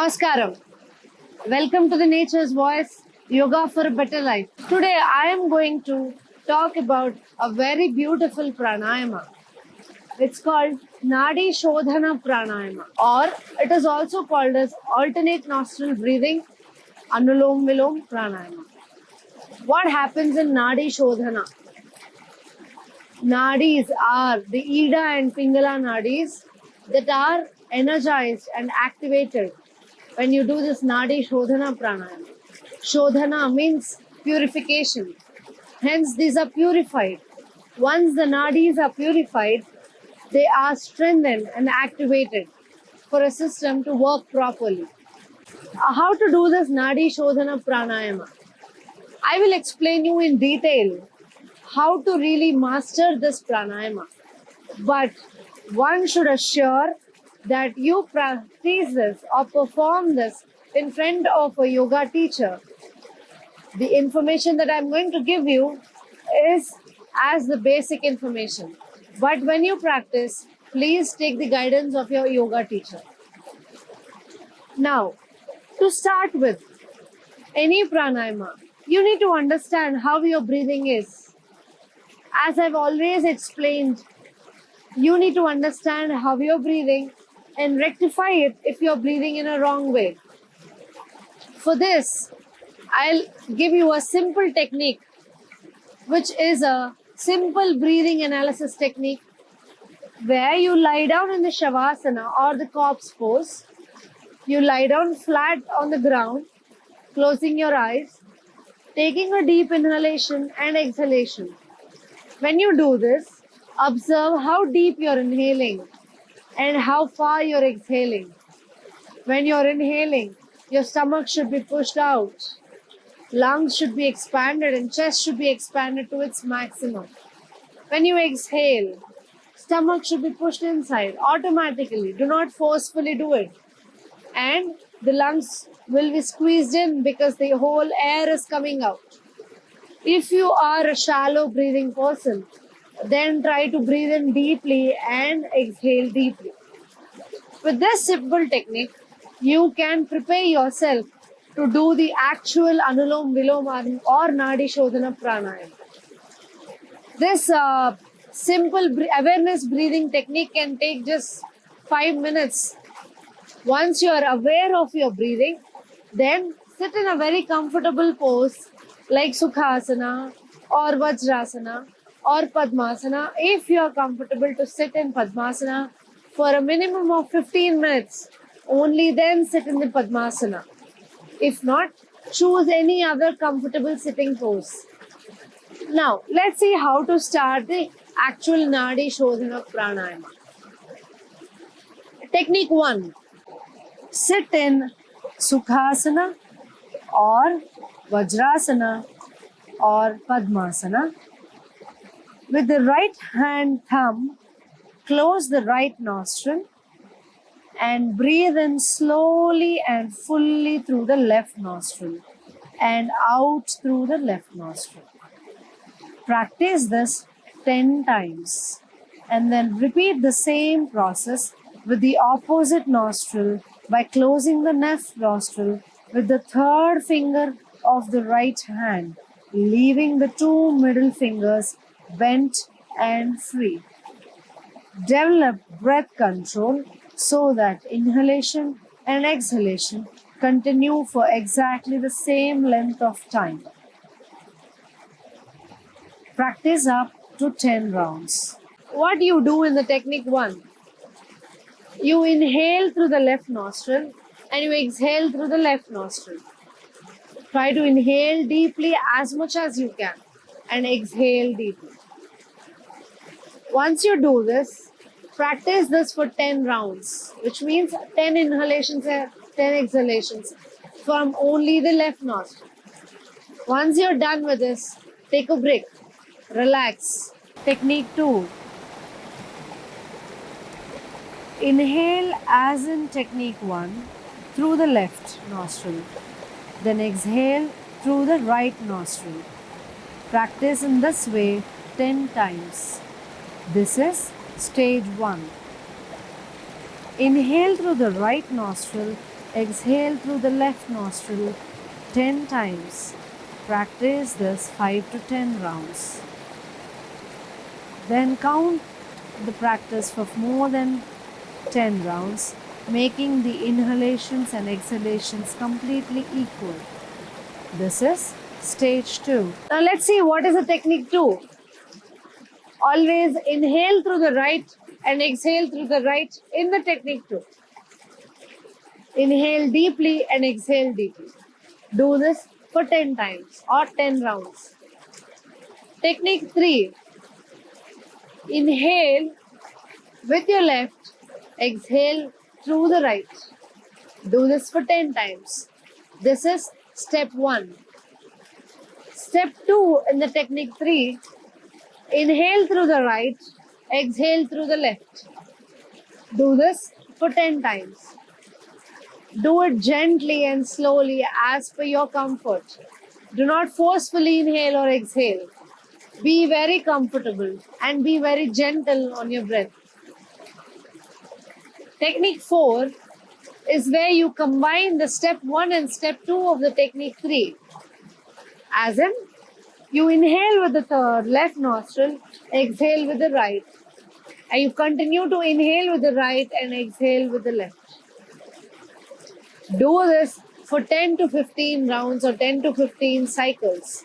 Namaskaram. Welcome to the Nature's Voice, Yoga for a Better Life. Today I am going to talk about a very beautiful pranayama. It's called Nadi Shodhana Pranayama, or it is also called as alternate nostril breathing, Anulom Vilom Pranayama. What happens in Nadi Shodhana? Nadis are the Ida and Pingala nadis that are energized and activated when you do this Nadi Shodhana Pranayama. Shodhana means purification. Hence, these are purified. Once the nadis are purified, they are strengthened and activated for a system to work properly. How to do this Nadi Shodhana Pranayama? I will explain you in detail how to really master this pranayama. But one should assure that you practice this or perform this in front of a yoga teacher. The information that I'm going to give you is as the basic information. But when you practice, please take the guidance of your yoga teacher. Now, to start with, any pranayama, you need to understand how your breathing is. As I've always explained, you need to understand how you're breathing and rectify it if you're breathing in a wrong way. For this, I'll give you a simple technique, which is a simple breathing analysis technique where you lie down in the Shavasana or the corpse pose. You lie down flat on the ground, closing your eyes, taking a deep inhalation and exhalation. When you do this, observe how deep you're inhaling and how far you're exhaling. When you're inhaling, your stomach should be pushed out, lungs should be expanded, and chest should be expanded to its maximum. When you exhale, stomach should be pushed inside automatically. Do not forcefully do it. And the lungs will be squeezed in because the whole air is coming out. If you are a shallow breathing person, then try to breathe in deeply and exhale deeply. With this simple technique, you can prepare yourself to do the actual Anulom Vilom or Nadi Shodhana Pranayama. This simple awareness breathing technique can take just 5 minutes. Once you are aware of your breathing, then sit in a very comfortable pose like Sukhasana or Vajrasana or Padmasana. If you are comfortable to sit in Padmasana for a minimum of 15 minutes, only then sit in the Padmasana. If not, choose any other comfortable sitting pose. Now, let's see how to start the actual Nadi Shodhana Pranayama. Technique 1. Sit in Sukhasana or Vajrasana or Padmasana. With the right hand thumb, close the right nostril and breathe in slowly and fully through the left nostril and out through the left nostril. Practice this 10 times and then repeat the same process with the opposite nostril by closing the left nostril with the third finger of the right hand, leaving the two middle fingers bent and free. Develop breath control so that inhalation and exhalation continue for exactly the same length of time. Practice up to 10 rounds. What do you do in the technique 1? You inhale through the left nostril and you exhale through the left nostril. Try to inhale deeply as much as you can and exhale deeply. Once you do this, practice this for 10 rounds, which means 10 inhalations and 10 exhalations from only the left nostril. Once you're done with this, take a break, relax. Technique 2. Inhale as in technique 1 through the left nostril. Then exhale through the right nostril. Practice in this way 10 times. This is stage 1. Inhale through the right nostril Exhale through the left nostril 10 times. Practice this 5 to 10 rounds. Then count the practice for more than 10 rounds, making the inhalations and exhalations completely equal. This is stage 2. Now let's see what is the technique 2. Always inhale through the right and exhale through the right in the technique 2. Inhale deeply and exhale deeply. Do this for 10 times or 10 rounds. Technique 3. Inhale with your left, exhale through the right. Do this for 10 times. This is step 1. Step 2 in the technique 3. Inhale through the right, exhale through the left. Do this for 10 times. Do it gently and slowly as per your comfort. Do not forcefully inhale or exhale. Be very comfortable and be very gentle on your breath. Technique 4 is where you combine the step 1 and step 2 of the technique 3. As in, you inhale with the left nostril, exhale with the right. And you continue to inhale with the right and exhale with the left. Do this for 10 to 15 rounds or 10 to 15 cycles.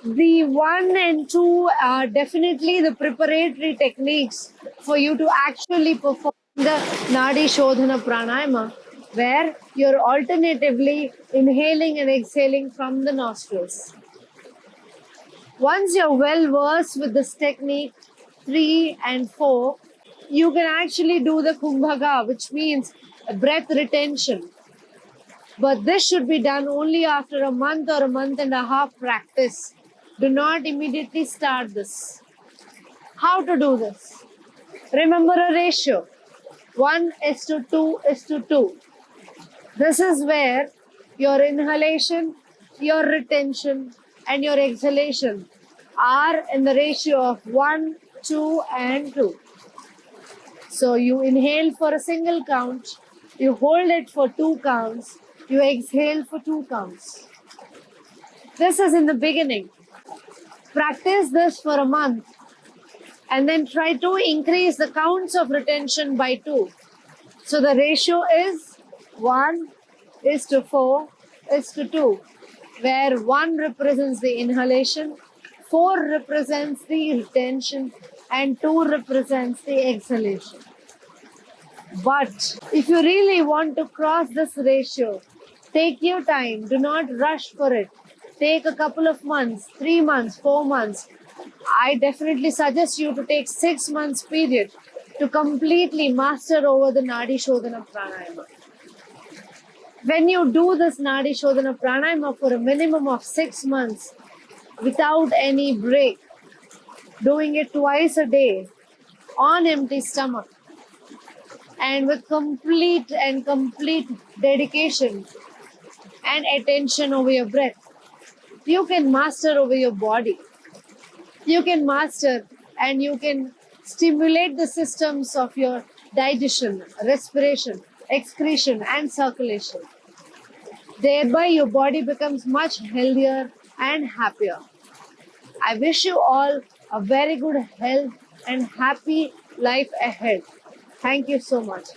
The 1 and 2 are definitely the preparatory techniques for you to actually perform the Nadi Shodhana Pranayama, where you're alternatively inhaling and exhaling from the nostrils. Once you're well versed with this technique 3 and 4, you can actually do the Kumbhaga, which means breath retention. But this should be done only after a month or a month and a half practice. Do not immediately start this. How to do this? Remember a ratio. 1:2:2. This is where your inhalation, your retention, and your exhalation are in the ratio of 1, 2, and 2. So you inhale for a single count, you hold it for 2 counts, you exhale for 2 counts. This is in the beginning. Practice this for a month and then try to increase the counts of retention by 2. So the ratio is 1:4:2, where 1 represents the inhalation, 4 represents the retention, and 2 represents the exhalation. But if you really want to cross this ratio, take your time. Do not rush for it. Take a couple of months, 3 months, 4 months. I definitely suggest you to take 6 months period to completely master over the Nadi Shodhana Pranayama. When you do this Nadi Shodhana Pranayama for a minimum of 6 months without any break, doing it twice a day on empty stomach, and with complete dedication and attention over your breath, you can master over your body. You can master and you can stimulate the systems of your digestion, respiration, excretion, and circulation. Thereby, your body becomes much healthier and happier. I wish you all a very good health and happy life ahead. Thank you so much.